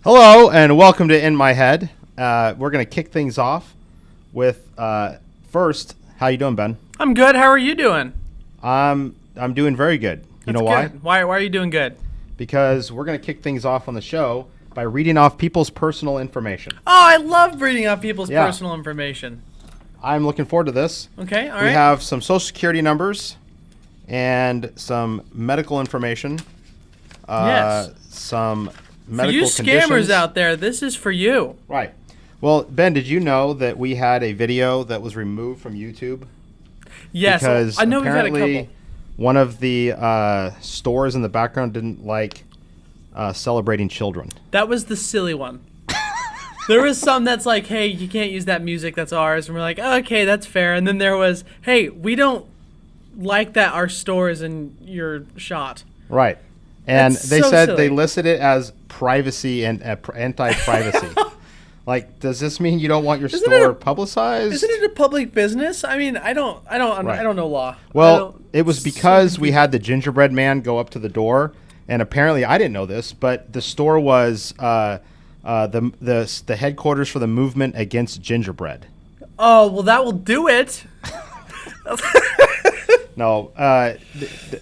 Hello and welcome to In My Head. We're going to kick things off with first. How you doing, Ben? I'm good. How are you doing? I'm doing very good. You know why? Good. Why are you doing good? Because we're going to kick things off on the show by reading off people's personal information. Oh, I love reading off people's Yeah. personal information. I'm looking forward to this. Okay, all right. We have some social security numbers and some medical information. Yes. Some For medical you conditions. scammers out there, this is for you. Right. Well, Ben, did you know that we had a video that was removed from YouTube? Yes, Because I know we've had a apparently couple. one of the stores in the background didn't like celebrating children. That was the silly one. There was some that's like, hey, you can't use that music, that's ours. And we're like, oh, okay, that's fair. And then there was, hey, we don't like that our store is in your shot. Right. And That's they so said silly. they listed it as privacy and anti-privacy. Like, does this mean you don't want your Isn't store it publicized? Isn't it a public business? I mean, I don't Right. know law. Well, it was because we had the gingerbread man go up to the door, and apparently I didn't know this, but the store was the headquarters for the movement against gingerbread. Oh, well, that will do it. No, I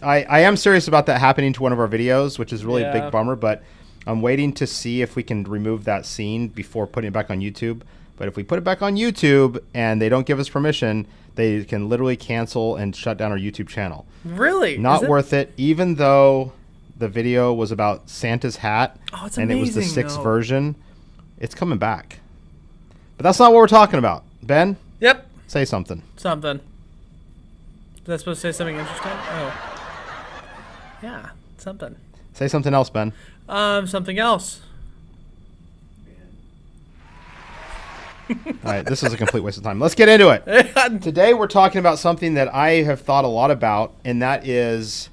am serious about that happening to one of our videos, which is really a Yeah. big bummer. But I'm waiting to see if we can remove that scene before putting it back on YouTube. But if we put it back on YouTube and they don't give us permission, they can literally cancel and shut down our YouTube channel. Really? Not Is it? worth it, even though the video was about Santa's hat Oh, it's and it was the amazing, sixth though. version. It's coming back. But that's not what we're talking about. Ben, Yep. say something. Something. Was I supposed to say something interesting? Oh. Yeah, something. Say something else, Ben. Something else. All right, this is a complete waste of time. Let's get into it. Today we're talking about something that I have thought a lot about, and that is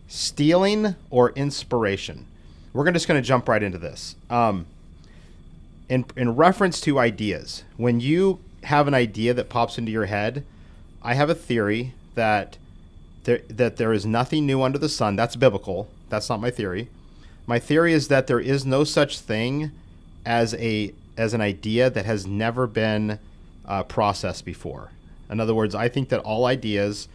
stealing or inspiration. We're just going to jump right into this. In reference to ideas, when you have an idea that pops into your head, I have a theory that there is nothing new under the sun. That's biblical. That's not my theory. My theory is that there is no such thing as an idea that has never been processed before. In other words, I think that all ideas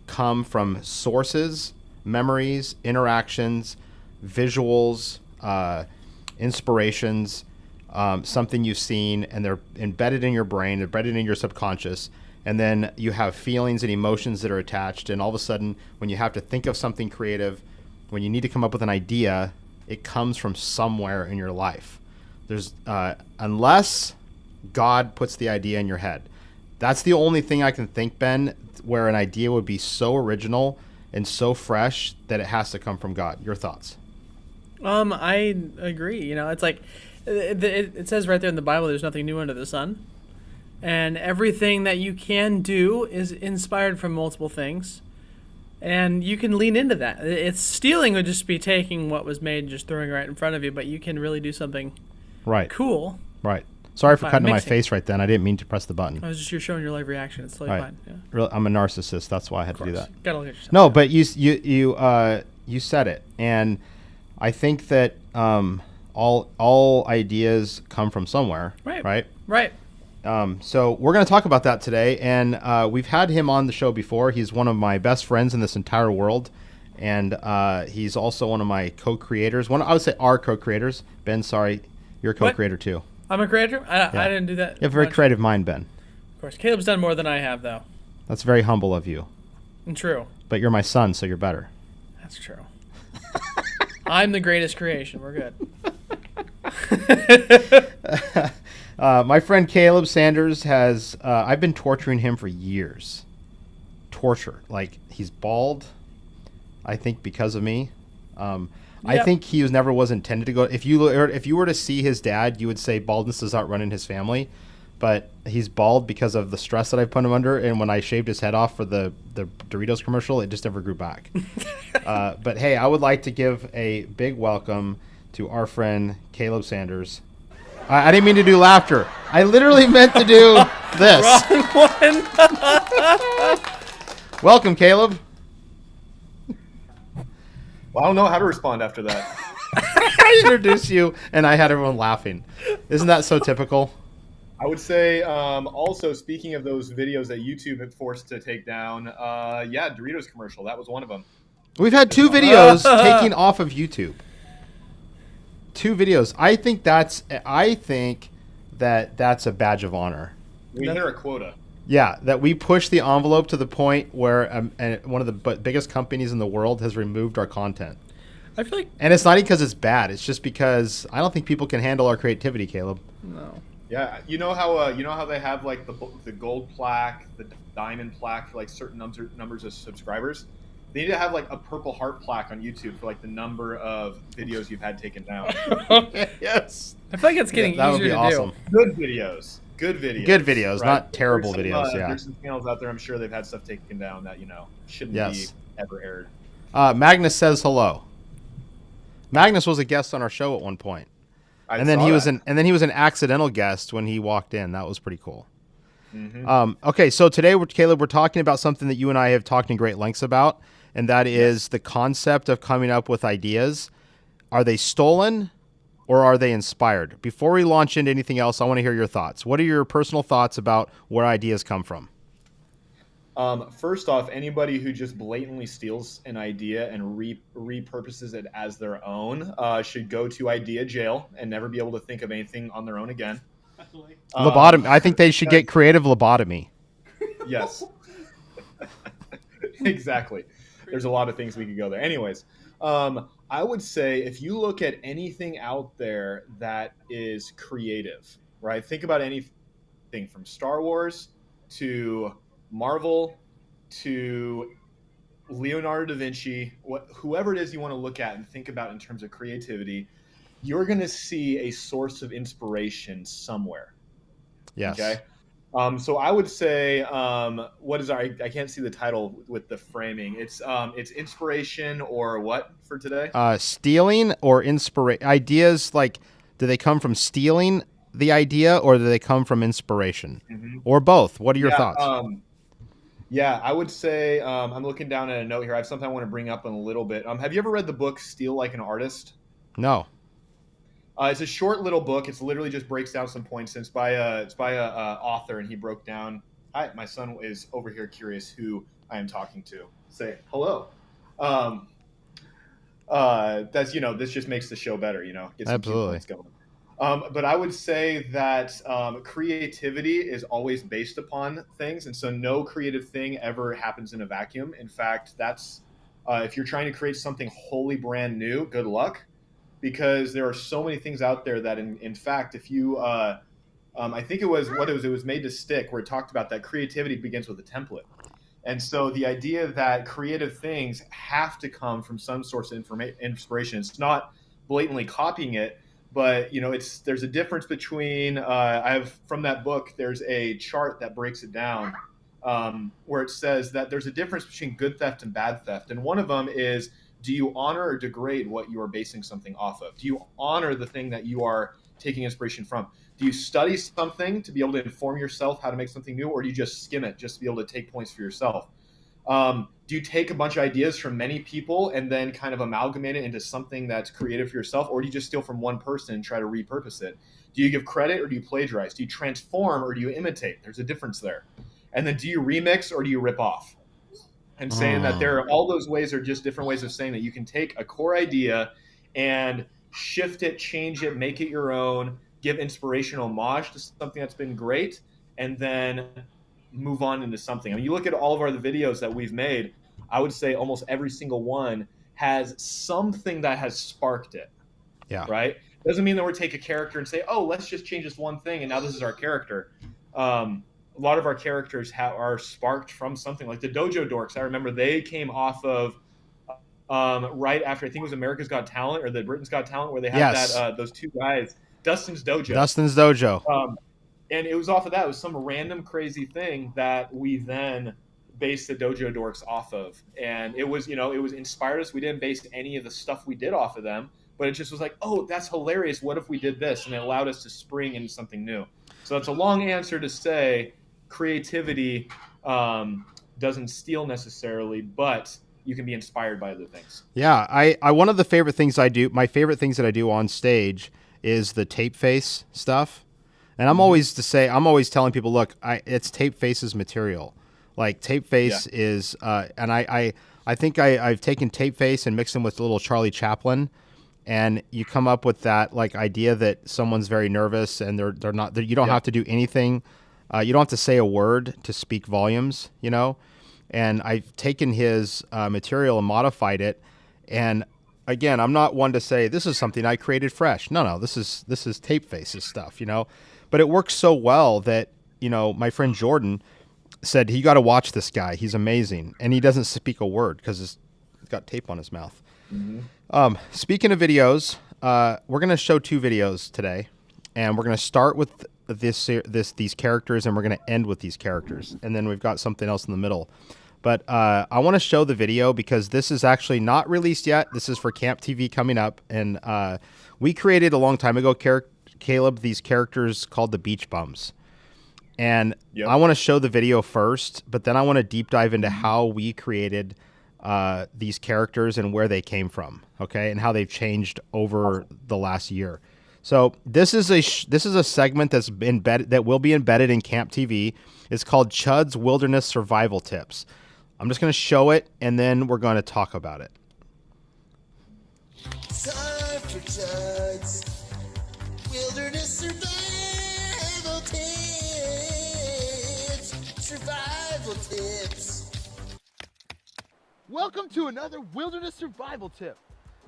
come from sources, memories, interactions, visuals, inspirations, something you've seen, and they're embedded in your brain, embedded in your subconscious. And then you have feelings and emotions that are attached. And all of a sudden, when you have to think of something creative, when you need to come up with an idea, it comes from somewhere in your life. There's unless God puts the idea in your head. That's the only thing I can think, Ben, where an idea would be so original and so fresh that it has to come from God. Your thoughts? I agree. You know, it's like it says right there in the Bible, there's nothing new under the sun. And everything that you can do is inspired from multiple things. And you can lean into that. It's stealing would just be taking what was made and just throwing it right in front of you, but you can really do something Right. cool. Right. Sorry for By cutting to my mixing. face right then. I didn't mean to press the button. You're showing your live reaction. It's totally Right. fine. Yeah. Really, I'm a narcissist. That's why I had to do that. Gotta look at yourself. No, but you said it, and I think that all ideas come from somewhere. Right. Right. Right. So we're going to talk about that today, and we've had him on the show before. He's one of my best friends in this entire world, and he's also one of my co-creators. I would say our co-creators. Ben, sorry, you're a co-creator too. I'm a creator. I didn't do that. You have a very much. creative mind, Ben. Of course, Caleb's done more than I have, though. That's very humble of you. And true. But you're my son, so you're better. That's true. I'm the greatest creation. We're good. My friend Caleb Sanders has, I've been torturing him for years. Torture. Like, he's bald, I think, because of me. I Yep. think he never was intended to go. If you were to see his dad, you would say baldness does not run in his family. But he's bald because of the stress that I put him under. And when I shaved his head off for the Doritos commercial, it just never grew back. But hey, I would like to give a big welcome to our friend Caleb Sanders. I didn't mean to do laughter. I literally meant to do this. Wrong one. Welcome, Caleb. Well, I don't know how to respond after that. I introduced you, and I had everyone laughing. Isn't that so typical? I would say also, speaking of those videos that YouTube had forced to take down, yeah, Doritos commercial. That was one of them. We've had 2 videos taking off of YouTube. 2 videos. I think that's a badge of honor. We hit our quota. Yeah, that we push the envelope to the point where one of the biggest companies in the world has removed our content. I feel like, And it's not because it's bad. It's just because I don't think people can handle our creativity, Caleb. no. Yeah, you know how they have like the gold plaque, the diamond plaque for like certain numbers of subscribers. They need to have like a purple heart plaque on YouTube for like the number of videos you've had taken down. Yes. I feel like it's getting That would easier be to awesome. Good videos. Good videos. Good videos, right? not terrible There's videos. some, Yeah. There's some channels out there. I'm sure they've had stuff taken down that shouldn't Yes. be ever aired. Magnus says hello. Magnus was a guest on our show at one point. And then he was an accidental guest when he walked in. That was pretty cool. Mm-hmm. Okay, so today, Caleb, we're talking about something that you and I have talked in great lengths about, and that is the concept of coming up with ideas. Are they stolen or are they inspired? Before we launch into anything else, I want to hear your thoughts. What are your personal thoughts about where ideas come from? First off, anybody who just blatantly steals an idea and repurposes it as their own should go to idea jail and never be able to think of anything on their own again. Lobotomy. I think they should get creative lobotomy. Yes. Exactly. There's a lot of things we could go there. Anyways, I would say if you look at anything out there that is creative, right? Think about anything from Star Wars to Marvel to Leonardo da Vinci, whoever it is you want to look at and think about in terms of creativity, you're going to see a source of inspiration somewhere. Yes. Okay. So I would say, what is I can't see the title with the framing. It's inspiration or what for today? Stealing or ideas, like, do they come from stealing the idea or do they come from inspiration? Mm-hmm. Or both? What are your thoughts? Yeah, I would say I'm looking down at a note here. I have something I want to bring up in a little bit. Have you ever read the book Steal Like an Artist? No. It's a short little book. It's literally just breaks down some points. It's by a author, and he broke down. Hi, my son is over here curious who I am talking to. Say hello. That's this just makes the show better. Gets some Absolutely. points going. But I would say that creativity is always based upon things, and so no creative thing ever happens in a vacuum. In fact, that's if you're trying to create something wholly brand new, good luck. Because there are so many things out there that, in fact, if you, I think it was Made to Stick, where it talked about that creativity begins with a template. And so the idea that creative things have to come from some source of inspiration. It's not blatantly copying it, but there's a difference between. From that book, there's a chart that breaks it down, where it says that there's a difference between good theft and bad theft, and one of them is, do you honor or degrade what you are basing something off of? Do you honor the thing that you are taking inspiration from? Do you study something to be able to inform yourself how to make something new, or do you just skim it just to be able to take points for yourself? Do you take a bunch of ideas from many people and then kind of amalgamate it into something that's creative for yourself, or do you just steal from one person and try to repurpose it? Do you give credit or do you plagiarize? Do you transform or do you imitate? There's a difference there. And then do you remix or do you rip off? And saying that there are all those ways are just different ways of saying that you can take a core idea and shift it, change it, make it your own, give inspirational homage to something that's been great, and then move on into something. I mean, you look at all of the videos that we've made, I would say almost every single one has something that has sparked it. Yeah. Right? Doesn't mean that we're take a character and say, oh, let's just change this one thing and now this is our character. A lot of our characters are sparked from something like the Dojo Dorks. I remember they came off of right after, I think it was America's Got Talent or the Britain's Got Talent, where they had those two guys, Dustin's Dojo. And it was off of that. It was some random crazy thing that we then based the Dojo Dorks off of. And it was inspired us. We didn't base any of the stuff we did off of them, but it just was like, oh, that's hilarious. What if we did this? And it allowed us to spring into something new. So that's a long answer to say, creativity doesn't steal necessarily, but you can be inspired by other things. Yeah, I one of the favorite things I do, my favorite things that I do on stage is the tape face stuff. And I'm always telling people, look, it's tape face's material. Like tape face is, and I think I've taken tape face and mixed them with a little Charlie Chaplin, and you come up with that like idea that someone's very nervous and they're not. You don't have to do anything. You don't have to say a word to speak volumes, you know. And I've taken his material and modified it. And again, I'm not one to say this is something I created fresh. No, this is tape face's stuff, you know. But it works so well that, you know, my friend Jordan said, you got to watch this guy. He's amazing. And he doesn't speak a word because he's got tape on his mouth. Mm-hmm. Speaking of videos, we're going to show 2 videos today. And we're going to start with these characters, and we're going to end with these characters. And then we've got something else in the middle. But I want to show the video because this is actually not released yet. This is for Camp TV coming up. And we created a long time ago, Caleb, these characters called the Beach Bums. And I want to show the video first, but then I want to deep dive into how we created these characters and where they came from, okay, and how they've changed over the last year. So this is a segment that's embedded, that will be embedded in Camp TV. It's called Chud's Wilderness Survival Tips. I'm just going to show it, and then we're going to talk about it. Time for Chud's Wilderness Survival Tips. Survival Tips. Welcome to another Wilderness Survival Tip.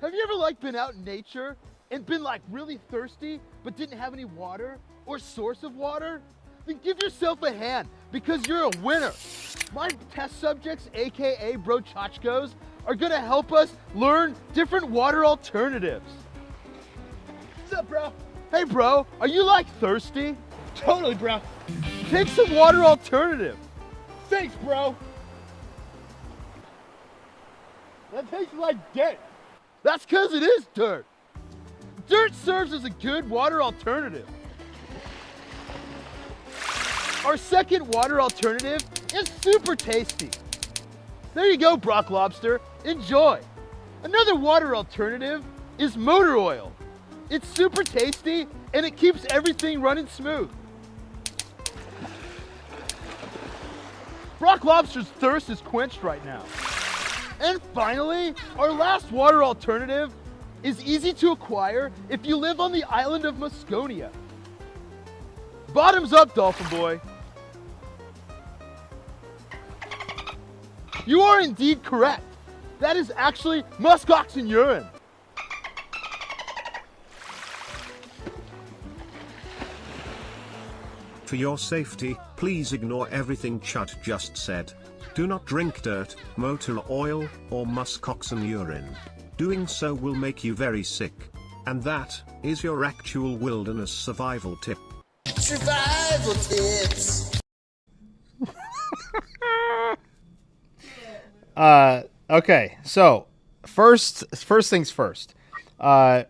Have you ever been out in nature and been really thirsty but didn't have any water or source of water? Then give yourself a hand because you're a winner. My test subjects, aka Brochachkos, are gonna help us learn different water alternatives. What's up, bro? Hey, bro, are you thirsty? Totally, bro. Take some water alternative. Thanks, bro. That tastes like dirt. That's because it is dirt. Dirt serves as a good water alternative. Our second water alternative is super tasty. There you go, Brock Lobster. Enjoy. Another water alternative is motor oil. It's super tasty and it keeps everything running smooth. Brock Lobster's thirst is quenched right now. And finally, our last water alternative is easy to acquire if you live on the island of Mosconia. Bottoms up, Dolphin Boy. You are indeed correct. That is actually muskoxen urine. For your safety, please ignore everything Chud just said. Do not drink dirt, motor oil, or muskoxen urine. Doing so will make you very sick. And that is your actual wilderness survival tip. Survival Tips. Okay, so first things first. Let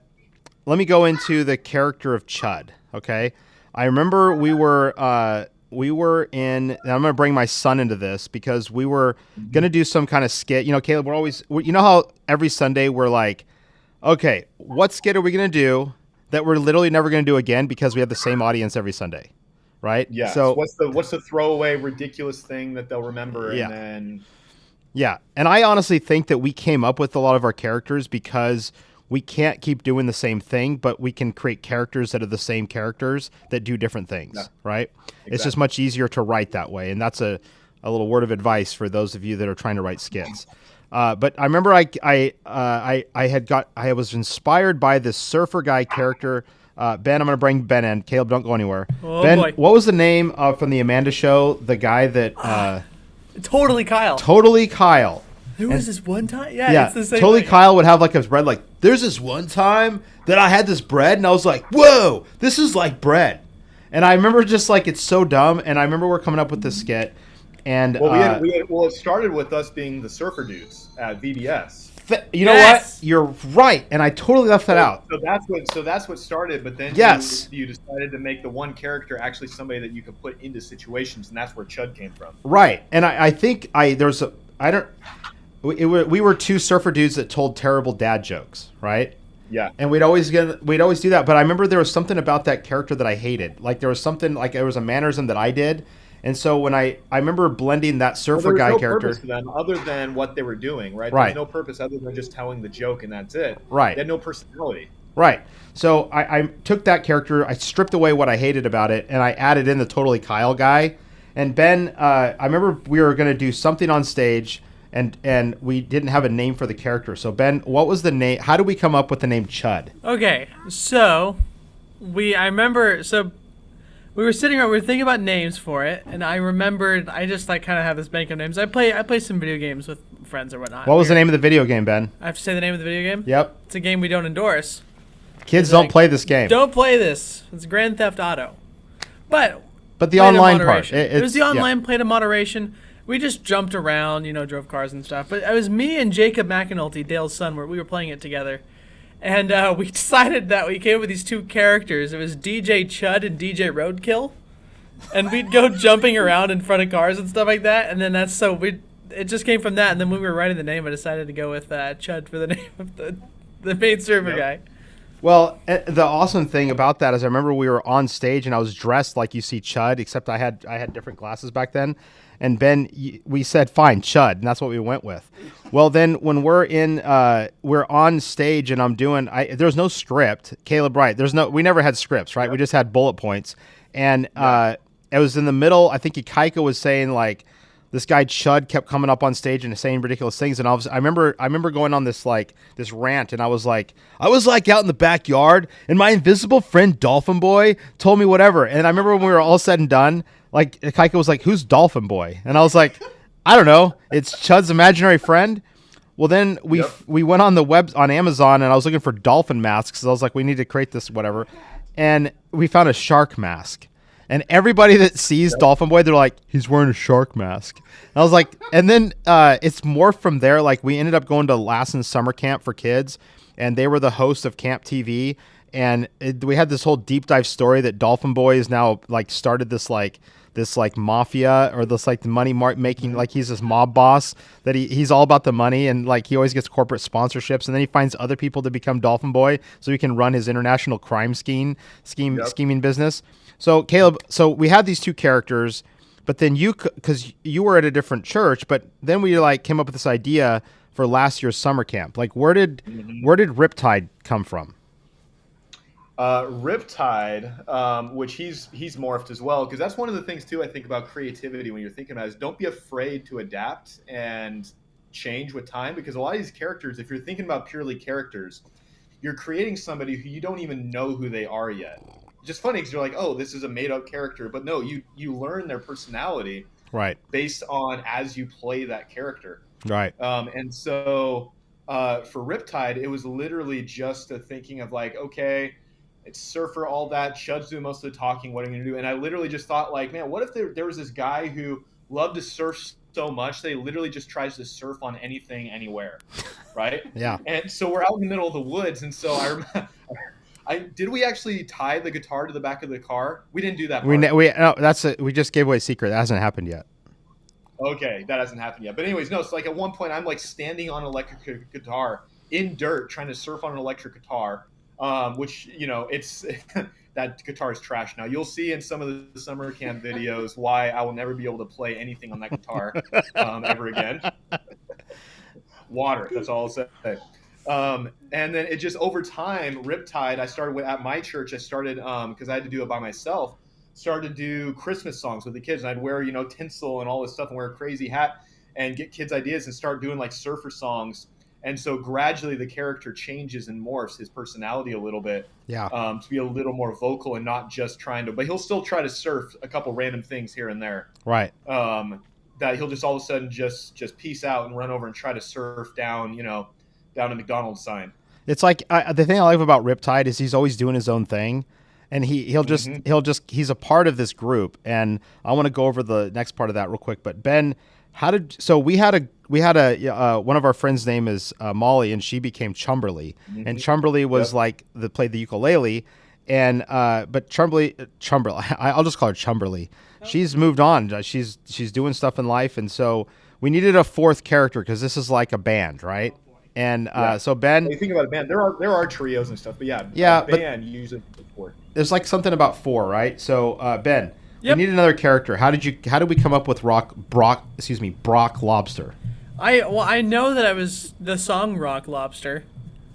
me go into the character of Chud. Okay, I remember we were in. And I'm gonna bring my son into this because we were gonna do some kind of skit. You know, Caleb, you know how every Sunday we're like, okay, what skit are we gonna do that we're literally never gonna do again because we have the same audience every Sunday, right? Yeah. So what's the throwaway ridiculous thing that they'll remember and then. Yeah, and I honestly think that we came up with a lot of our characters because we can't keep doing the same thing, but we can create characters that are the same characters that do different things, right? Exactly. It's just much easier to write that way, and that's a little word of advice for those of you that are trying to write skits. But I remember I was inspired by this surfer guy character. Ben, I'm going to bring Ben in. Caleb, don't go anywhere. Oh, Ben, boy. What was the name from the Amanda Show? The guy that. Totally Kyle. Totally Kyle. There was this one time? Yeah, it's the same Totally thing. Kyle would have his bread there's this one time that I had this bread and I was like, whoa, this is like bread. And I remember just it's so dumb. And I remember we're coming up with this skit. And Well, it started with us being the surfer dudes at VBS. You know what? You're right. And I totally left that out. So that's what started. But then you decided to make the one character actually somebody that you could put into situations, and that's where Chud came from. Right. And I think we were two surfer dudes that told terrible dad jokes, right? Yeah. And we'd always do that. But I remember there was something about that character that I hated. Like there was something like there was a mannerism that I did. And so when I remember blending that surfer guy no character purpose to them other than what they were doing, right? Right. There's no purpose other than just telling the joke and that's it. Right. They had no personality. Right. So I took that character, I stripped away what I hated about it, and I added in the Totally Kyle guy. And Ben, I remember we were going to do something on stage, and we didn't have a name for the character. So Ben, what was the name? How did we come up with the name Chud? Okay, so we were sitting around, we were thinking about names for it, and I remembered I just like kind of have this bank of names. I play some video games with friends or whatnot. What was the name of the video game, Ben? I have to say the name of the video game? Yep. It's a game we don't endorse. Kids It's don't like, play this game. Don't play this. It's Grand Theft Auto. But But the played in online part. moderation. It was the yeah. online, played in moderation. We just jumped around, drove cars and stuff. But it was me and Jacob McAnulty, Dale's son, where we were playing it together. And we decided that we came up with these two characters. It was DJ Chud and DJ Roadkill. And we'd go jumping around in front of cars and stuff like that. And then it just came from that. And then when we were writing the name, I decided to go with Chud for the name of the main server guy. Well, the awesome thing about that is I remember we were on stage and I was dressed like you see Chud, except I had different glasses back then. And Ben, we said, fine, Chud, and that's what we went with. Well, then when we're on stage and I'm doing, there's no script. Caleb Wright, we never had scripts, right? We just had bullet points. And it was in the middle, I think Ikaika was saying like, this guy Chud kept coming up on stage and saying ridiculous things, and I remember going on this rant, and I was like out in the backyard, and my invisible friend Dolphin Boy told me whatever, and I remember when we were all said and done, like Kaika was like, "Who's Dolphin Boy?" And I was like, "I don't know, it's Chud's imaginary friend." Well, then we went on the web on Amazon, and I was looking for dolphin masks. So I was like, we need to create this whatever, and we found a shark mask. And everybody that sees Dolphin Boy, they're like, he's wearing a shark mask. And I was like, and then it's morphed from there. Like we ended up going to Lassen summer camp for kids, and they were the hosts of Camp TV. And we had this whole deep dive story that Dolphin Boy is now like started this mafia or this like the money making, like he's this mob boss that he's all about the money, and like he always gets corporate sponsorships, and then he finds other people to become Dolphin Boy so he can run his international crime scheming business. So Caleb, we had these two characters, but then because you were at a different church, but then we like came up with this idea for last year's summer camp. Like where did Riptide come from? Riptide, which he's morphed as well, because that's one of the things too I think about creativity when you're thinking about it, is don't be afraid to adapt and change with time, because a lot of these characters, if you're thinking about purely characters, you're creating somebody who you don't even know who they are yet. Just funny because you're like, oh, this is a made up character, but no, you learn their personality right based on as you play that character. Right. And so for Riptide, it was literally just a thinking of like, okay, it's surfer, all that. Chud's doing most of the talking. What am I going to do? And I literally just thought like, man, what if there was this guy who loved to surf so much that he literally just tries to surf on anything, anywhere, right? Yeah. And so we're out in the middle of the woods, and so I remember. Did we actually tie the guitar to the back of the car? We didn't do that part. We just gave away a secret. That hasn't happened yet. Okay, that hasn't happened yet. But anyways, no, it's like at one point I'm like standing on an electric guitar in dirt trying to surf on an electric guitar, which, it's that guitar is trash now. You'll see in some of the summer camp videos why I will never be able to play anything on that guitar ever again. Water, that's all I'll say. And then it just over time, Riptide, I started at my church. I started because I had to do it by myself. Started to do Christmas songs with the kids, and I'd wear tinsel and all this stuff, and wear a crazy hat, and get kids ideas, and start doing like surfer songs. And so gradually the character changes and morphs his personality a little bit. Yeah. To be a little more vocal and not just but he'll still try to surf a couple random things here and there. Right. That he'll just all of a sudden just peace out and run over and try to surf down a McDonald's sign. It's like the thing I like about Riptide is he's always doing his own thing, and he's a part of this group. And I want to go over the next part of that real quick. But Ben, we had a one of our friends' name is Molly, and she became Chumberly, and Chumberly was played the ukulele, and but Chumberly, I'll just call her Chumberly. She's moved on. She's doing stuff in life, and so we needed a fourth character because this is like a band, right? And so Ben, When you think about a band, there are trios and stuff, but yeah, Yeah, a but- band usually four. there's like something about 4, right? So Ben, Yep. we need another character. How did we come up with Brock Lobster, I know that I was the song Rock Lobster.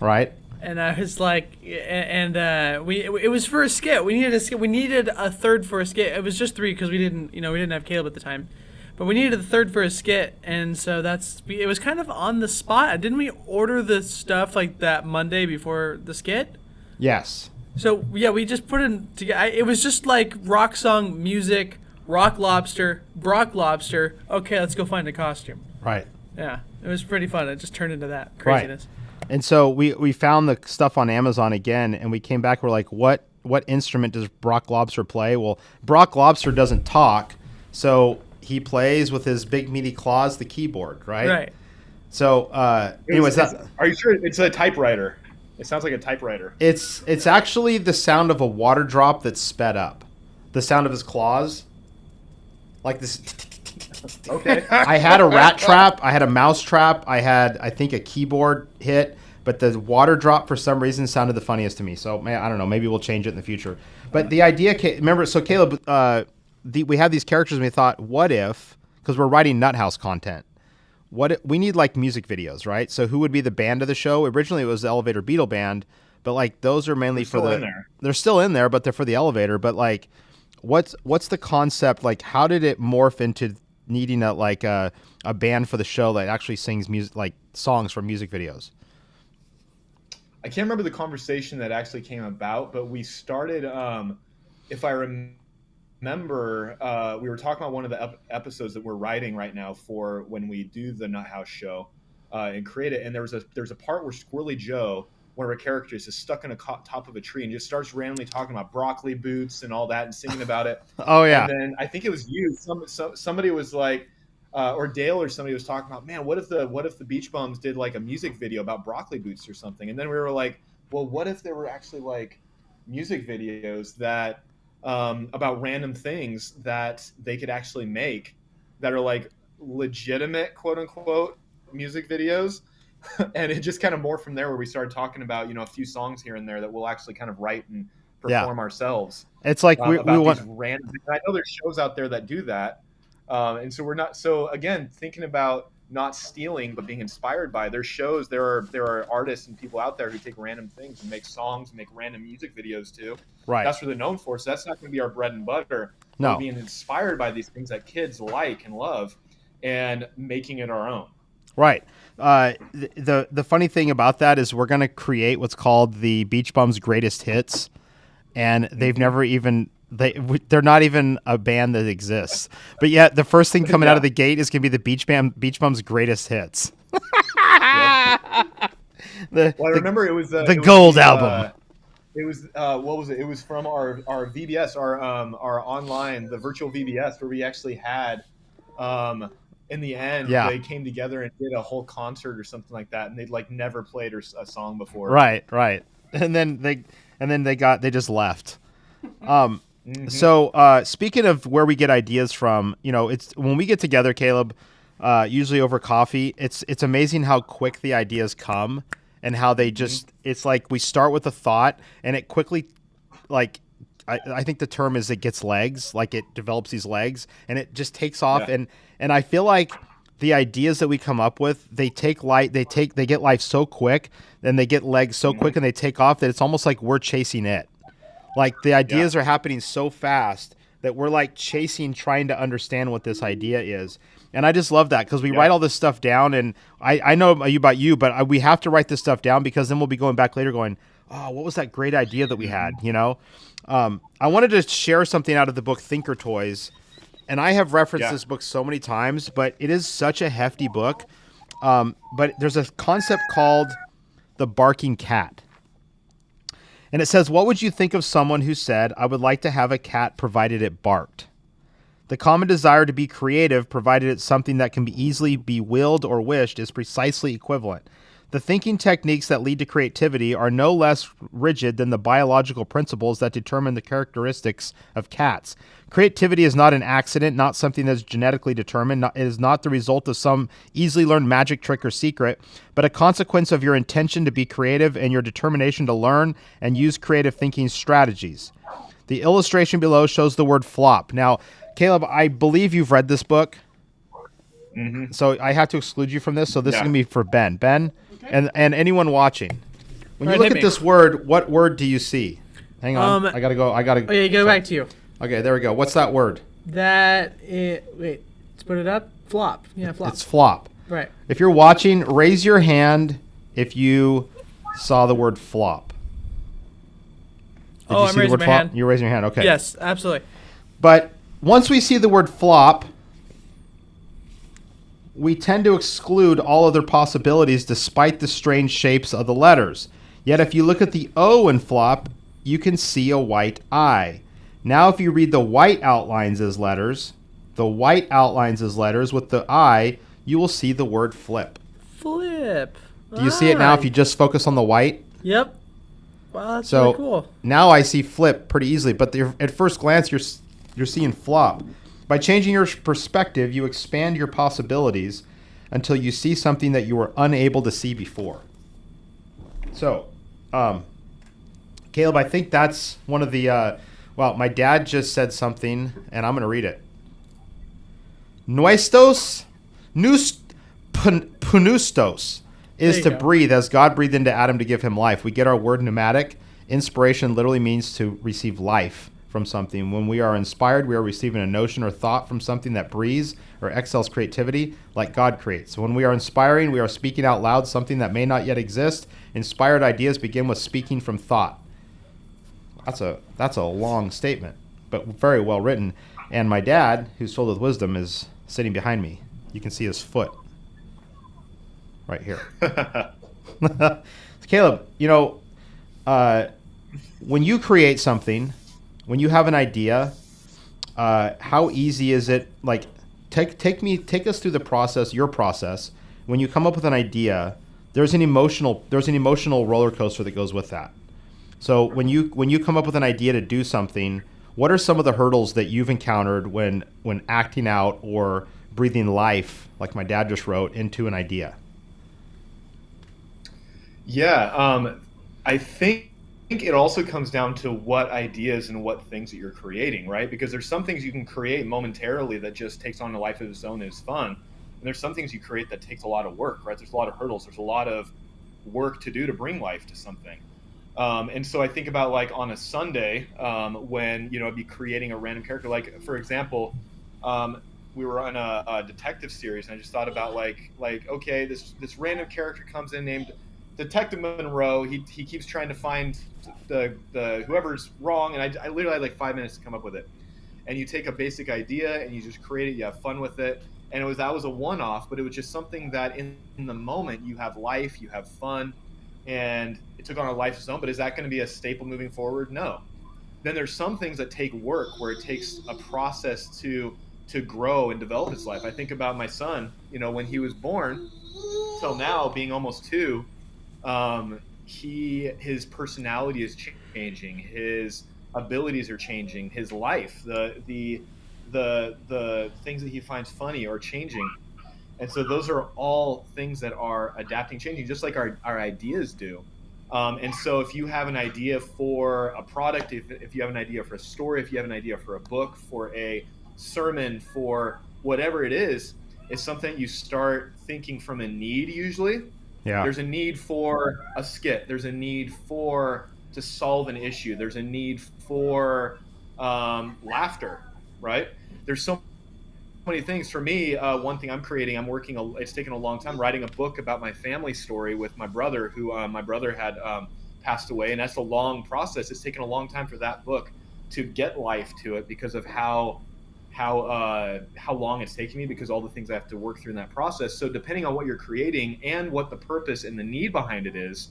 right? And I was like, it was for a skit. We needed a skit. We needed a third for a skit. It was just 3 because we didn't have Caleb at the time, but we needed a third for a skit, and so it was kind of on the spot. Didn't we order the stuff like that Monday before the skit? Yes. So yeah, we just put it together. It was just like rock song, music, Rock Lobster, Brock Lobster. Okay, let's go find a costume. Right. Yeah, it was pretty fun. It just turned into that craziness. And so we found the stuff on Amazon again, and we came back. We're like, what instrument does Brock Lobster play? Well, Brock Lobster doesn't talk, so he plays with his big meaty claws the keyboard, right? Right. So, anyways, Are you sure it's a typewriter? It sounds like a typewriter. it's actually the sound of a water drop that's sped up. The sound of his claws, like this. Okay. I had a rat trap. I had a mouse trap. I had, I think, a keyboard hit. But the water drop, for some reason, sounded the funniest to me. So, I don't know. Maybe we'll change it in the future. But the idea, remember, so Caleb, we have these characters, and we thought, what if, because we're writing Nuthouse content, we need, like, music videos, right? So who would be the band of the show? Originally, it was the Elevator Beetle Band. But, like, those are mainly for the... They're still in there, but they're for the elevator. But, like, what's the concept? Like, how did it morph into needing a band for the show that actually sings music, like songs from music videos? I can't remember the conversation that actually came about, but we started, if I remember, we were talking about one of the episodes that we're writing right now for when we do the Nuthouse show and create it. And there's a part where Squirrely Joe, one of our characters, is stuck in a top of a tree and just starts randomly talking about broccoli boots and all that and singing about it. Oh, yeah. And then I think it was you. Somebody was like, or Dale or somebody was talking about, man, what if the Beach Bums did like a music video about broccoli boots or something? And then we were like, well, what if there were actually like music videos that about random things that they could actually make that are like legitimate, quote unquote, music videos. And it just kind of morphed from there, where we started talking about, a few songs here and there that we'll actually kind of write and perform ourselves. It's like we want these random. I know there's shows out there that do that, and so we're not. So again, thinking about not stealing but being inspired by. There's shows. There are artists and people out there who take random things and make songs, and make random music videos too. right. That's what they're known for. So that's not going to be our bread and butter. No. We're being inspired by these things that kids like and love, and making it our own. Right. The funny thing about that is we're going to create what's called the Beach Bums Greatest Hits, and they've never even they're not even a band that exists. But yet the first thing coming out of the gate is going to be the Beach Bums Greatest Hits. Well, I remember it was the Gold album. It was what was it? It was from our VBS, our online, the virtual VBS, where we actually had in the end they came together and did a whole concert or something like that, and they'd like never played a song before. Right. And then they just left. So speaking of where we get ideas from, it's when we get together, Caleb, usually over coffee, it's amazing how quick the ideas come and how they just, it's like we start with a thought and it quickly, like, I think the term is it gets legs, like it develops these legs and it just takes off. And I feel like the ideas that we come up with, they get life so quick, then they get legs so quick and they take off that it's almost like we're chasing it. Like the ideas are happening so fast that we're like chasing, trying to understand what this idea is. And I just love that because we write all this stuff down, and I know about you, but we have to write this stuff down because then we'll be going back later going, oh, what was that great idea that we had, I wanted to share something out of the book Thinker Toys, and I have referenced this book so many times, but it is such a hefty book. But there's a concept called the barking cat. And it says, what would you think of someone who said, I would like to have a cat provided it barked? The common desire to be creative, provided it's something that can be easily be willed or wished, is precisely equivalent. The thinking techniques that lead to creativity are no less rigid than the biological principles that determine the characteristics of cats. Creativity is not an accident, not something that's genetically determined. It is not the result of some easily learned magic trick or secret, but a consequence of your intention to be creative and your determination to learn and use creative thinking strategies. The illustration below shows the word flop. Now, Caleb, I believe you've read this book. Mm-hmm. So I have to exclude you from this. So this is Yeah. going to be for Ben. Ben, and anyone watching. When Right, you look hit at me. this word, what word do you see? Hang on. I got to go. Oh yeah, go back to you. Okay, there we go. What's that word? Wait, let's put it up. Flop. Yeah, flop. It's flop. Right. If you're watching, raise your hand if you saw the word flop. Did Oh, you I'm see the raising word my flop? hand. You're raising your hand. Okay. Yes, absolutely. But once we see the word flop, we tend to exclude all other possibilities despite the strange shapes of the letters. Yet if you look at the O in flop, you can see a white I. Now if you read the white outlines as letters, with the I, you will see the word flip. Flip. Do you see it now if you just focus on the white? Yep. Wow, that's So really cool. now I see flip pretty easily, but at first glance you're seeing flop. By changing your perspective, you expand your possibilities until you see something that you were unable to see before. So, Caleb, I think that's one of the. Well, my dad just said something, and I'm going to read it. Nuestos, punustos is There to you go. breathe as God breathed into Adam to give him life. We get our word pneumatic. Inspiration literally means to receive life from something. When we are inspired, we are receiving a notion or thought from something that breathes or exhales creativity like God creates. When we are inspiring, we are speaking out loud something that may not yet exist. Inspired ideas begin with speaking from thought. That's a long statement, but very well written. And my dad, who's filled with wisdom, is sitting behind me. You can see his foot right here. Caleb, when you create something, when you have an idea, how easy is it? Like, take us through the process, your process. When you come up with an idea, there's an emotional roller coaster that goes with that. So when you come up with an idea to do something, what are some of the hurdles that you've encountered when acting out or breathing life, like my dad just wrote, into an idea? Yeah, I think it also comes down to what ideas and what things that you're creating, right? Because there's some things you can create momentarily that just takes on a life of its own and is fun. And there's some things you create that takes a lot of work, right? There's a lot of hurdles. There's a lot of work to do to bring life to something. And so I think about, like, on a Sunday, when, I'd be creating a random character. Like, for example, we were on a detective series, and I just thought about like, okay, this random character comes in named Detective Monroe. He keeps trying to find the whoever's wrong, and I literally had like 5 minutes to come up with it. And you take a basic idea and you just create it. You have fun with it, and that was a one-off, but it was just something that in the moment you have life, you have fun, and it took on a life of its own. But is that going to be a staple moving forward? No. Then there's some things that take work, where it takes a process to grow and develop his life. I think about my son, when he was born till now, being almost 2, his personality is changing, his abilities are changing, his life, the things that he finds funny are changing. And so those are all things that are adapting, changing, just like our ideas do. And so if you have an idea for a product, if you have an idea for a story, if you have an idea for a book, for a sermon, for whatever it is, it's something you start thinking from a need usually. Yeah. There's a need for a skit. There's a need to solve an issue. There's a need for laughter, right? There's so many things. For me, one thing I'm creating, it's taken a long time, writing a book about my family story with my brother, who my brother had passed away, and that's a long process. It's taken a long time for that book to get life to it because of how long it's taking me, because all the things I have to work through in that process. So depending on what you're creating and what the purpose and the need behind it is,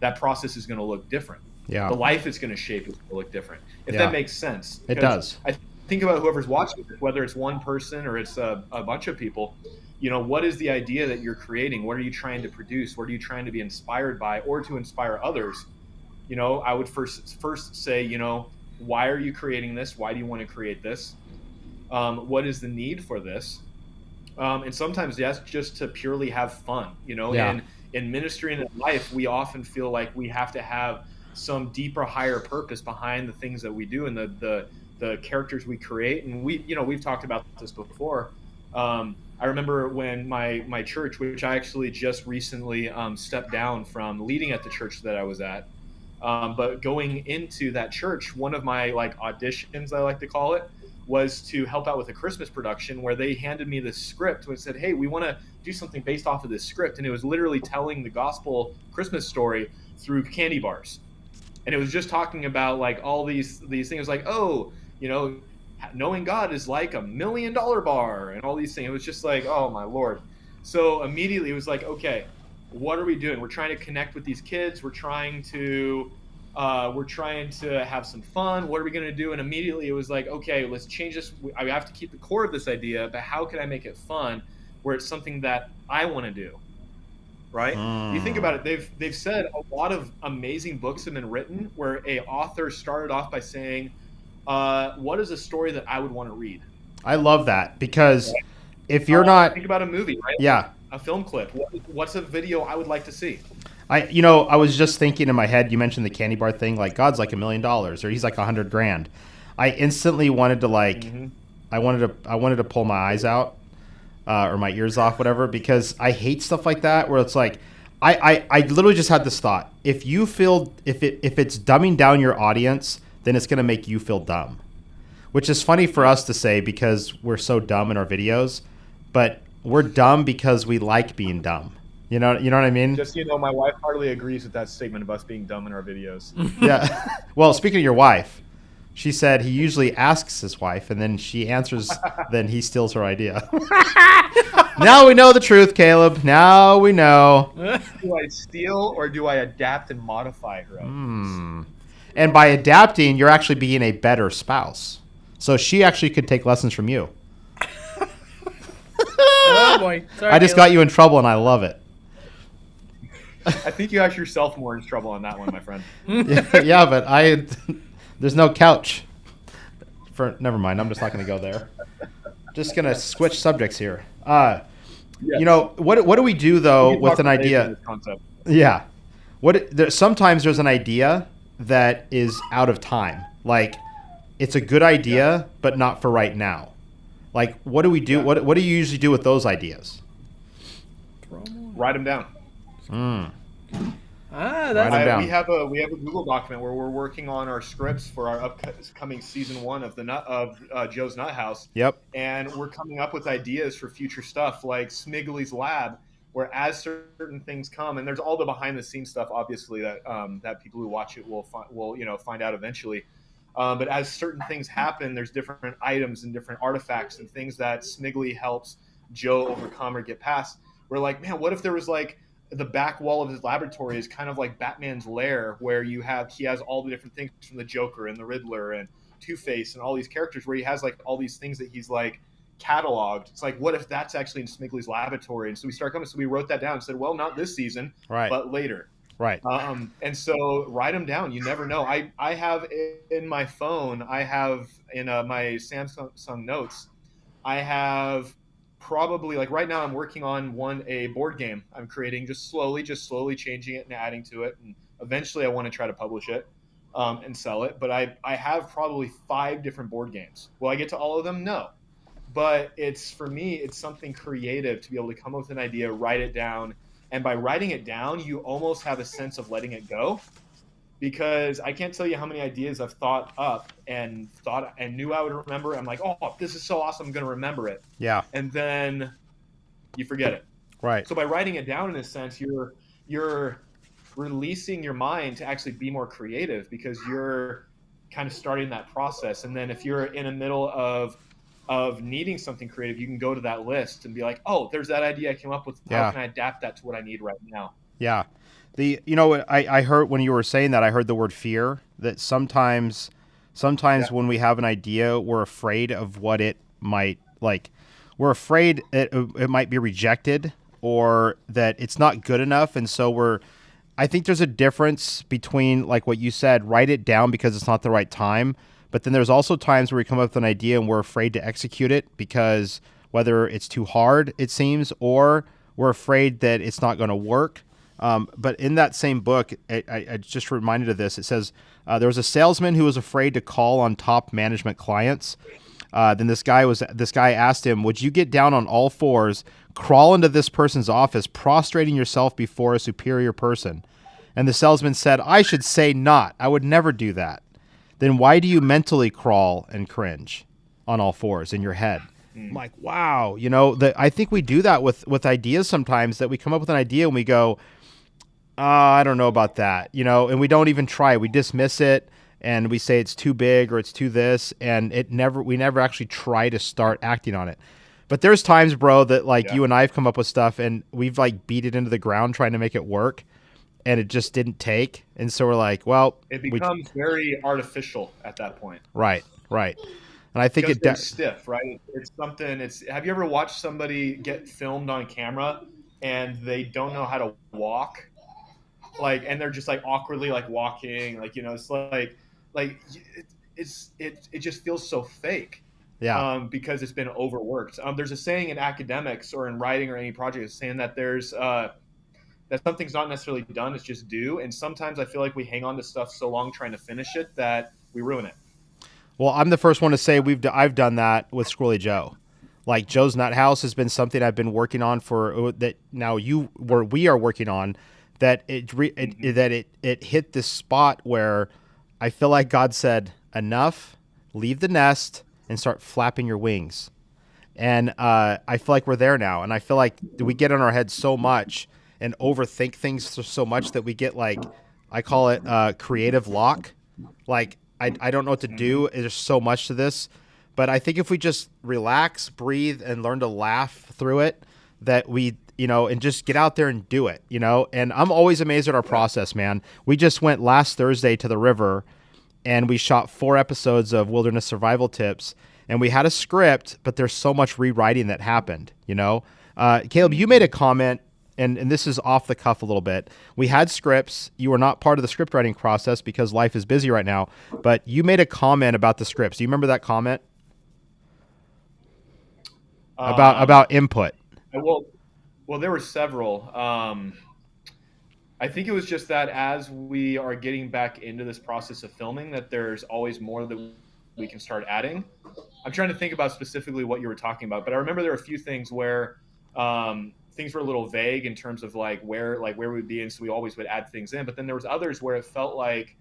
that process is going to look different. Yeah. The life it's going to shape is going to look different. If Yeah. that makes sense. It Because does. I think about whoever's watching this, whether it's one person or it's a bunch of people. what is the idea that you're creating? What are you trying to produce? What are you trying to be inspired by or to inspire others? I would first say, why are you creating this? Why do you want to create this? What is the need for this? And sometimes that's just to purely have fun, Yeah. in ministry and in life, we often feel like we have to have some deeper, higher purpose behind the things that we do and the characters we create. And we've talked about this before. I remember when my church, which I actually just recently stepped down from leading at the church that I was at, but going into that church, one of my auditions, I like to call it, was to help out with a Christmas production where they handed me this script and said, hey, we want to do something based off of this script. And it was literally telling the gospel Christmas story through candy bars. And it was just talking about all these things like, knowing God is like $1 million bar and all these things. It was just like, oh my Lord. So immediately it was like, okay, what are we doing? We're trying to connect with these kids. We're trying to have some fun. What are we going to do? And immediately it was like, okay, let's change this. I have to keep the core of this idea, but how can I make it fun where it's something that I want to do? Right? You think about it. They've said a lot of amazing books have been written where a author started off by saying, what is a story that I would want to read? I love that because if you're not... Think about a movie, right? Yeah. A film clip. What's a video I would like to see? I was just thinking in my head, you mentioned the candy bar thing, like God's like $1 million or he's like $100,000. I instantly wanted to I wanted to pull my eyes out or my ears off, whatever, because I hate stuff like that where it's like, I literally just had this thought. If you feel, if it's dumbing down your audience, then it's going to make you feel dumb, which is funny for us to say because we're so dumb in our videos, but we're dumb because we like being dumb. You know what I mean? Just my wife hardly agrees with that statement of us being dumb in our videos. Yeah. Well, speaking of your wife, she said he usually asks his wife, and then she answers, then he steals her idea. Now we know the truth, Caleb. Now we know. Do I steal or do I adapt and modify her? And by adapting, you're actually being a better spouse. So she actually could take lessons from you. Oh boy! Sorry, I just Caleb. got you in trouble, and I love it. I think you got yourself more in trouble on that one, my friend. Yeah, but there's no couch. Never mind. I'm just not going to go there. Just going to switch subjects here. What do we do though with an idea? Yeah. Sometimes there's an idea that is out of time. Like it's a good idea, but not for right now. Like what do we do? Yeah. What do you usually do with those ideas? Write them down. We have a Google document where we're working on our scripts for our upcoming season 1 of Joe's Nut House. Yep. And we're coming up with ideas for future stuff like Smiggly's Lab, where as certain things come, and there's all the behind the scenes stuff, obviously that people who watch it will find out eventually. But as certain things happen, there's different items and different artifacts and things that Smiggly helps Joe overcome or get past. We're like, man, what if there was the back wall of his laboratory is kind of like Batman's lair, where he has all the different things from the Joker and the Riddler and Two-Face and all these characters, where he has all these things that he's cataloged. It's like, what if that's actually in Smiggly's laboratory? And so we start coming. So we wrote that down and said, well, not this season, right, but later. Right. And so write them down. You never know. I have in my phone, I have in my Samsung Notes, I have probably right now I'm working on a board game I'm creating, just slowly changing it and adding to it. And eventually I want to try to publish it and sell it. But I have probably 5 different board games. Will I get to all of them? No. But for me, it's something creative to be able to come up with an idea, write it down. And by writing it down, you almost have a sense of letting it go, because I can't tell you how many ideas I've thought up and knew I would remember. I'm like, oh, this is so awesome, I'm going to remember it. Yeah. And then you forget it. Right. So by writing it down, in a sense, you're releasing your mind to actually be more creative, because you're kind of starting that process. And then if you're in the middle of needing something creative, you can go to that list and be like, oh, there's that idea I came up with. How can I adapt that to what I need right now? Yeah. I heard when you were saying that, I heard the word fear, that sometimes when we have an idea, we're afraid of what it might we're afraid it might be rejected or that it's not good enough. And so I think there's a difference between, like what you said, write it down because it's not the right time. But then there's also times where we come up with an idea and we're afraid to execute it because whether it's too hard, it seems, or we're afraid that it's not going to work. But in that same book, I just reminded of this. It says there was a salesman who was afraid to call on top management clients. Then this guy asked him, would you get down on all fours, crawl into this person's office, prostrating yourself before a superior person? And the salesman said, I should say not. I would never do that. Then why do you mentally crawl and cringe on all fours in your head? I'm like, wow. I think we do that with ideas sometimes, that we come up with an idea and we go, I don't know about that, and we don't even try. We dismiss it and we say it's too big or it's too this, and we never actually try to start acting on it. But there's times, bro, that you and I have come up with stuff and we've beat it into the ground trying to make it work, and it just didn't take. And so we're like, well, it becomes very artificial at that point. Right. And I think it's stiff, right? It's something. Have you ever watched somebody get filmed on camera and they don't know how to walk, and they're just awkwardly walking, it's it just feels so fake. Yeah. Because it's been overworked. There's a saying in academics or in writing or any project, is saying that there's that something's not necessarily done, it's just due. And sometimes I feel like we hang on to stuff so long trying to finish it that we ruin it. Well, I'm the first one to say I've done that with Squirrely Joe. Joe's Nut House has been something I've been working on we are working on, that it hit this spot where I feel like God said, enough, leave the nest and start flapping your wings. And I feel like we're there now. And I feel like we get in our head so much and overthink things so much that we get I call it creative lock. I don't know what to do. There's so much to this. But I think if we just relax, breathe, and learn to laugh through it, that we, and just get out there and do it, And I'm always amazed at our process, man. We just went last Thursday to the river, and we shot 4 episodes of Wilderness Survival Tips, and we had a script, but there's so much rewriting that happened, Caleb, you made a comment, and this is off the cuff a little bit. We had scripts. You were not part of the script writing process because life is busy right now, but you made a comment about the scripts. Do you remember that comment? About input. Well, there were several. I think it was just that as we are getting back into this process of filming, that there's always more that we can start adding. I'm trying to think about specifically what you were talking about, but I remember there were a few things where things were a little vague in terms of where we'd be, and so we always would add things in. But then there was others where it felt like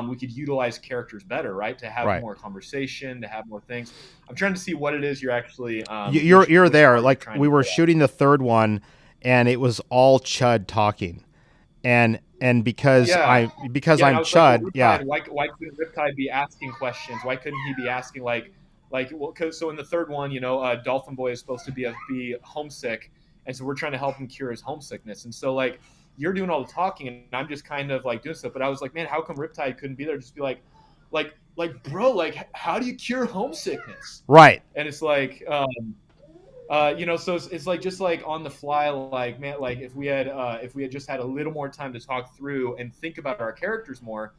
we could utilize characters better, right? To have more conversation, to have more things. I'm trying to see what it is you're actually. You're there. We were shooting the third one, and it was all Chud talking, and because I'm Chud, Why couldn't Riptide be asking questions? Why couldn't he be asking so in the third one, Dolphin Boy is supposed to be homesick, and so we're trying to help him cure his homesickness, and so you're doing all the talking, and I'm just kind of doing stuff. But I was like, man, how come Riptide couldn't be there? Just be bro, how do you cure homesickness? Right. And it's so it's just on the fly, man, if we had just had a little more time to talk through and think about our characters more,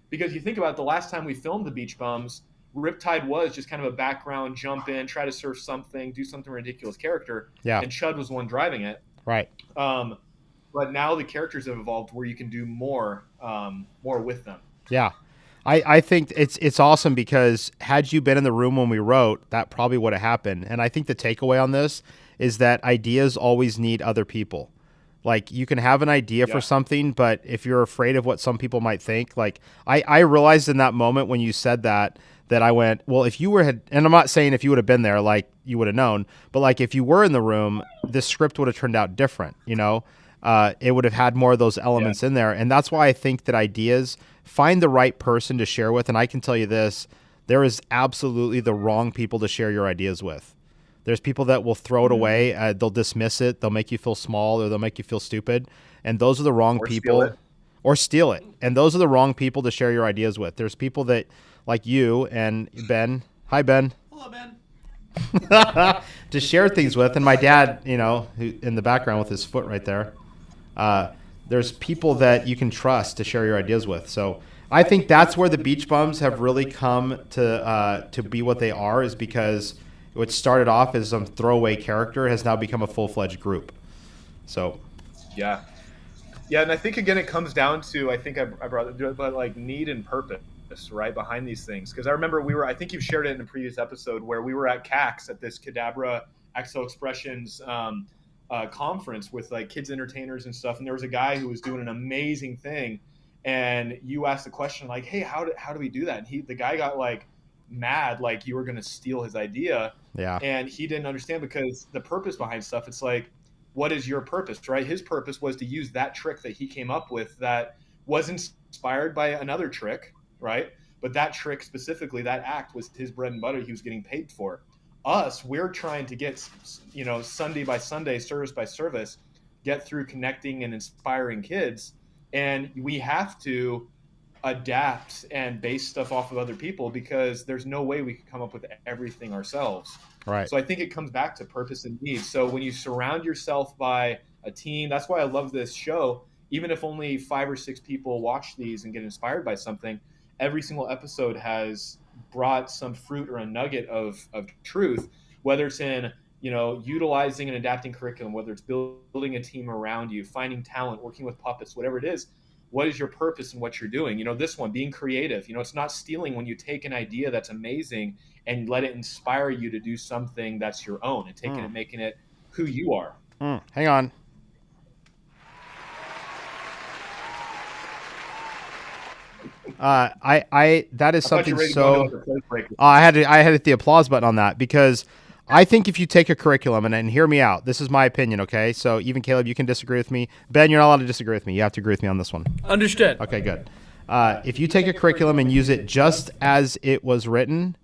because you think about it, the last time we filmed the Beach Bums, Riptide was just kind of a background, jump in, try to surf something, do something ridiculous character. Yeah. And Chud was the one driving it. Right. But now the characters have evolved where you can do more with them. Yeah. I think it's awesome because had you been in the room when we wrote, that probably would have happened. And I think the takeaway on this is that ideas always need other people. You can have an idea for something, but if you're afraid of what some people might think, I realized in that moment when you said that I went, well, if you and I'm not saying if you would have been there, you would have known, but if you were in the room, this script would have turned out different, it would have had more of those elements in there. And that's why I think that ideas, find the right person to share with. And I can tell you this, there is absolutely the wrong people to share your ideas with. There's people that will throw it away. They'll dismiss it. They'll make you feel small, or they'll make you feel stupid. And those are the wrong people. Or steal it. And those are the wrong people to share your ideas with. There's people that, like you and Ben. Hi, Ben. Hello, Ben. to share things with. And my dad, you know, who, in the background with his foot right there, there's people that you can trust to share your ideas with. So I think that's where the Beach Bums have really come to be what they are, is because what started off as some throwaway character has now become a full-fledged group. So Yeah. Yeah, and I think again it comes down to, I think I brought it, but like need and purpose, right, behind these things. Because I remember I think you've shared it in a previous episode where we were at CAX at this Cadabra Axel Expressions conference with like kids entertainers and stuff, and there was a guy who was doing an amazing thing, and you asked the question like, hey, how do we do that? And the guy got like mad, like you were going to steal his idea. Yeah. And he didn't understand, because the purpose behind stuff, it's like, what is your purpose, right? His purpose was to use that trick that he came up with that was inspired by another trick, right? But that trick specifically, that act was his bread and butter. He was getting paid for. Us, we're trying to get, you know, Sunday by Sunday, service by service, get through connecting and inspiring kids. And we have to adapt and base stuff off of other people, because there's no way we could come up with everything ourselves. Right. So I think it comes back to purpose and need. So when you surround yourself by a team, that's why I love this show. Even if only 5 or 6 people watch these and get inspired by something, every single episode has brought some fruit or a nugget of truth, whether it's in, you know, utilizing and adapting curriculum, whether it's building a team around you, finding talent, working with puppets, whatever it is. What is your purpose in what you're doing? You know, this one, being creative. You know, it's not stealing when you take an idea that's amazing and let it inspire you to do something that's your own, and taking it, making it who you are. Hang on. That is something so. I had to hit the applause button on that, because I think if you take a curriculum, and hear me out, this is my opinion, okay? So even Caleb, you can disagree with me. Ben, you're not allowed to disagree with me. You have to agree with me on this one. Understood. Okay, good. If you take a curriculum and use it just as it was written,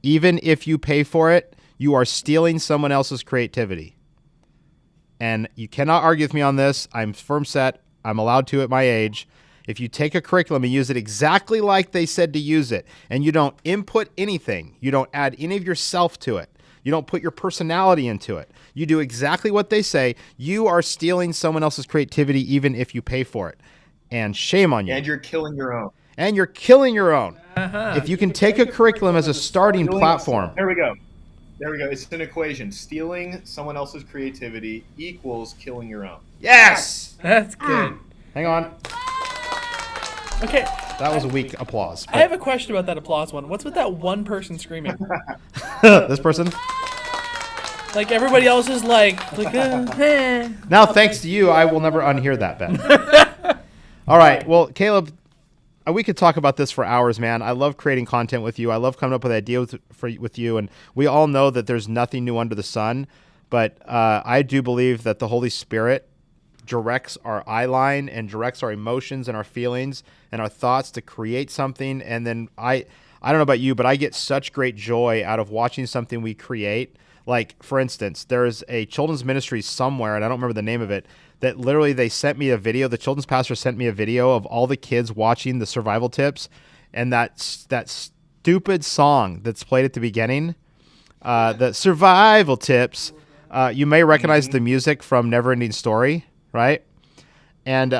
even if you pay for it, you are stealing someone else's creativity. And you cannot argue with me on this. I'm firm set. I'm allowed to at my age. If you take a curriculum and use it exactly like they said to use it, and you don't input anything, you don't add any of yourself to it, you don't put your personality into it, you do exactly what they say, you are stealing someone else's creativity even if you pay for it. And shame on you. And you're killing your own. And you're killing your own. If you can take a curriculum as a starting platform. There we go. It's an equation. Stealing someone else's creativity equals killing your own. Yes! That's good. Hang on. Okay. That was a weak applause. I have a question about that applause one. What's with that one person screaming? This person? Like everybody else is like Now, thanks to you, I will never unhear that, Ben. All right. Well, Caleb, we could talk about this for hours, man. I love creating content with you. I love coming up with ideas with you. And we all know that there's nothing new under the sun. But I do believe that the Holy Spirit directs our eye line and directs our emotions and our feelings and our thoughts to create something. And then I don't know about you, but I get such great joy out of watching something we create. Like, for instance, there's a children's ministry somewhere, and I don't remember the name of it, that literally they sent me a video. The children's pastor sent me a video of all the kids watching the survival tips, and that stupid song that's played at the beginning, the survival tips. You may recognize the music from Neverending Story, right? And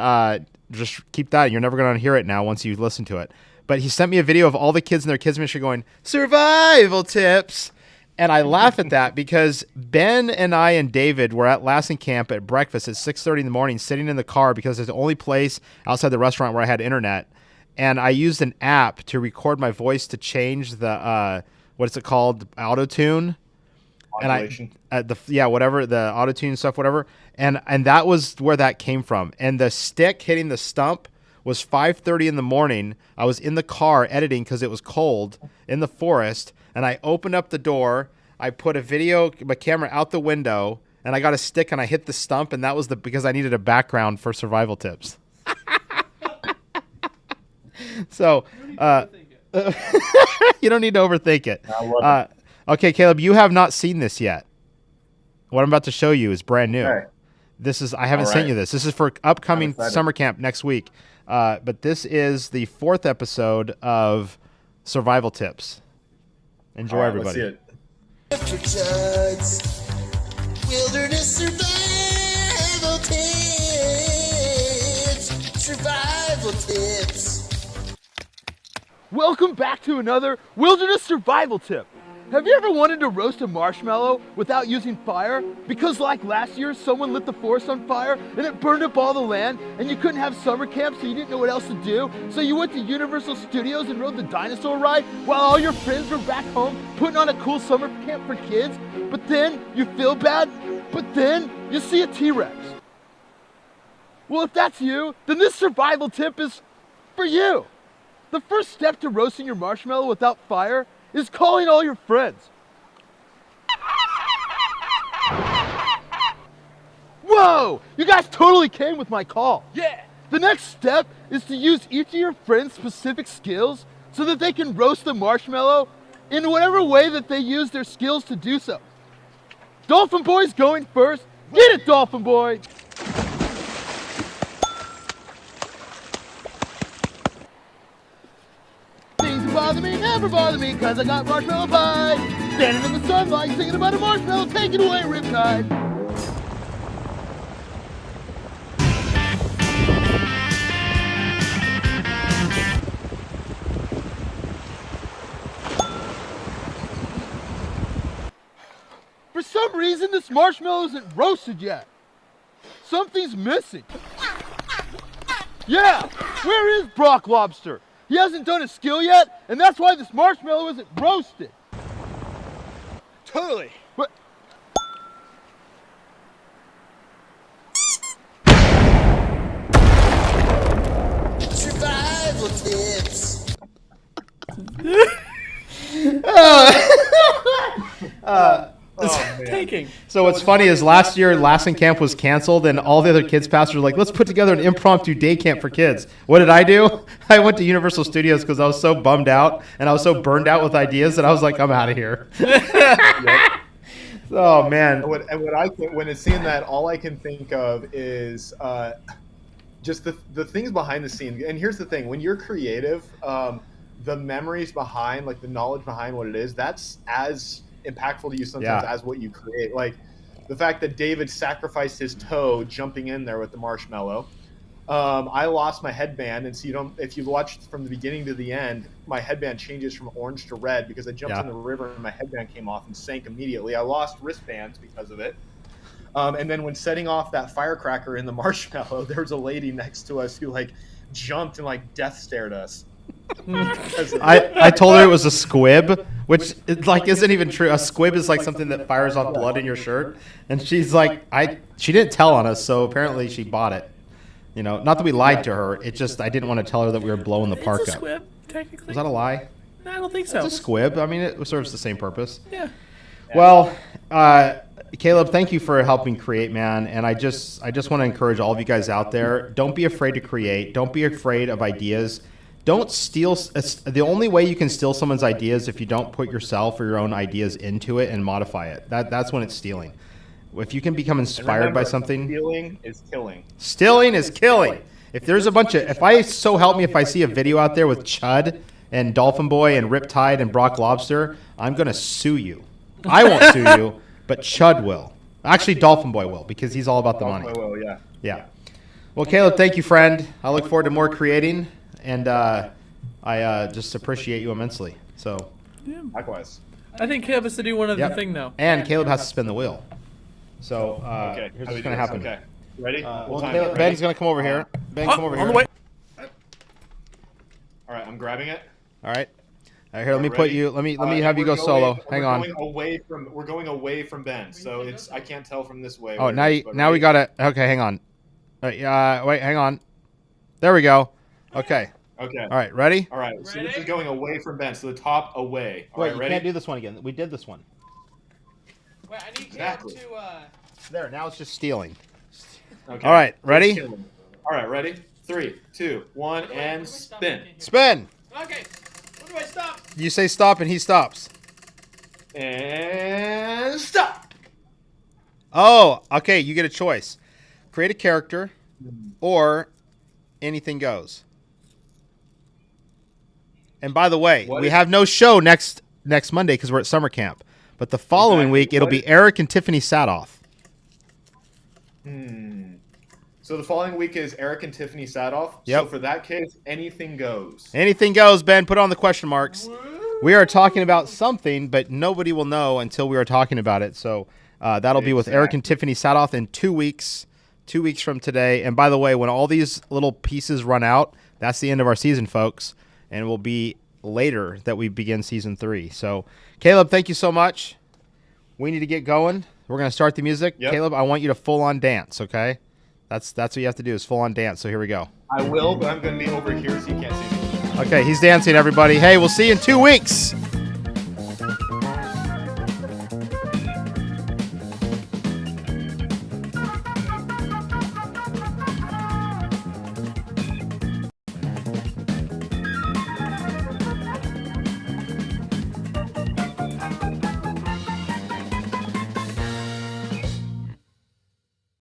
just keep that. You're never going to hear it now once you listen to it. But he sent me a video of all the kids in their kids ministry going, survival tips. And I laugh at that because Ben and I and David were at Lassen Camp at breakfast at 6:30 in the morning, sitting in the car because it's the only place outside the restaurant where I had internet. And I used an app to record my voice to change the, what's it called? Auto-tune. Modulation. And whatever, the auto-tune stuff, whatever. And that was where that came from. And the stick hitting the stump was 5:30 in the morning. I was in the car editing because it was cold in the forest. And I opened up the door, I put my camera out the window, and I got a stick and I hit the stump, and that was because I needed a background for survival tips. So, you don't need to overthink it. I love it. Okay, Caleb, you have not seen this yet. What I'm about to show you is brand new. Okay. I haven't sent you this. This is for upcoming excited. summer camp next week. But this is the 4th episode of Survival Tips. Enjoy, All right, everybody. Let's see it. for chuds. Wilderness survival tips. Survival tips. Welcome back to another wilderness survival tip. Have you ever wanted to roast a marshmallow without using fire? Because like last year, someone lit the forest on fire and it burned up all the land and you couldn't have summer camp so you didn't know what else to do. So you went to Universal Studios and rode the dinosaur ride while all your friends were back home putting on a cool summer camp for kids. But then you feel bad, but then you see a T-Rex. Well, if that's you, then this survival tip is for you. The first step to roasting your marshmallow without fire is calling all your friends. Whoa! You guys totally came with my call. Yeah! The next step is to use each of your friends' specific skills so that they can roast the marshmallow in whatever way that they use their skills to do so. Dolphin Boy's going first. Get it, Dolphin Boy! Things that bother me never bother me, cause I got marshmallow pie. Standing in the sunlight, singing about a marshmallow, take it away, Riptide. For some reason, this marshmallow isn't roasted yet. Something's missing. Yeah, where is Brock Lobster? He hasn't done a skill yet, and that's why this marshmallow isn't roasted. Totally. What? Survival tips. Oh, man. Taking. So what's funny is last year, Lassen Camp was canceled, and all the other kids pastors were like, let's put together an impromptu day camp for kids. What did I do? I went to Universal Studios because I was so bummed out, and I was so burned out with ideas that I was like, I'm out of here. Oh, man. When it's seeing that, all I can think of is just the things behind the scenes. And here's the thing: when you're creative, the memories behind, like the knowledge behind what it is, that's as impactful to you sometimes as what you create. Like the fact that David sacrificed his toe jumping in there with the marshmallow. I lost my headband, and so if you've watched from the beginning to the end, my headband changes from orange to red because I jumped in the river and my headband came off and sank immediately. I lost wristbands because of it. And then when setting off that firecracker in the marshmallow, there was a lady next to us who like jumped and like death stared us. I told her it was a squib, which like isn't even true. A squib is like something that fires off blood in your shirt, and she's like, she didn't tell on us, so apparently she bought it. You know, not that we lied to her. It just I didn't want to tell her that we were blowing the park It's a up. squib, technically. Was that a lie? No, I don't think so. It's a squib. I mean, it serves the same purpose. Yeah. Well, Caleb, thank you for helping create, man. And I just want to encourage all of you guys out there. Don't be afraid to create. Don't be afraid of ideas. Don't steal. The only way you can steal someone's ideas if you don't put yourself or your own ideas into it and modify it. That's when it's stealing. If you can become inspired by something. Stealing is killing. Stealing is killing. If there's a bunch of, if I see a video out there with Chud and Dolphin Boy and Riptide and Brock Lobster, I'm going to sue you. I won't sue you, but Chud will. Actually, Dolphin Boy will, because he's all about the money. Well, yeah. Yeah. Well, Caleb, thank you, friend. I look forward to more creating, and I just appreciate you immensely. So. Likewise. I think Caleb has to do one other thing, though. And Caleb has to spin the wheel. So Okay. here's How what's do going we to do this? happen. Okay. Ready? Well, Time. Caleb, Ready? Ben's going to come over here. Ben, come over here. On the way. All right, I'm grabbing it. All right. All right, here, let me put Ready? you. Let me And have you go we're solo. going- Hang we're on. We're going away from Ben, so I can't tell from this way. Oh, where now it is, but we ready? got it. Okay, hang on. Wait, hang on. There we go. Okay. Okay. All right, ready? All right. So this is going away from Ben. So the top away. All right, ready? do this one again. We did this one. Wait, I need Exactly. Caleb to. There. Now it's just stealing. Okay. All right, ready? All right, ready? 3, 2, 1, and spin. Spin. Okay. When do I stop? You say stop, and he stops. And stop. Oh, okay. You get a choice. Create a character, or anything goes. And by the way, What we is- have no show next Monday because we're at summer camp. But the following Exactly. week, it'll be Eric and Tiffany Sadoff. So the following week is Eric and Tiffany Sadoff. Yep. So for that case, anything goes. Anything goes, Ben. Put on the question marks. We are talking about something, but nobody will know until we are talking about it. So that'll be with Eric and Tiffany Sadoff in 2 weeks. 2 weeks from today. And by the way, when all these little pieces run out, that's the end of our season, folks. And it will be later that we begin season 3. So, Caleb, thank you so much. We need to get going. We're going to start the music. Yep. Caleb, I want you to full-on dance, okay? That's what you have to do is full-on dance. So here we go. I will, but I'm going to be over here so you can't see me. Okay, he's dancing, everybody. Hey, we'll see you in 2 weeks.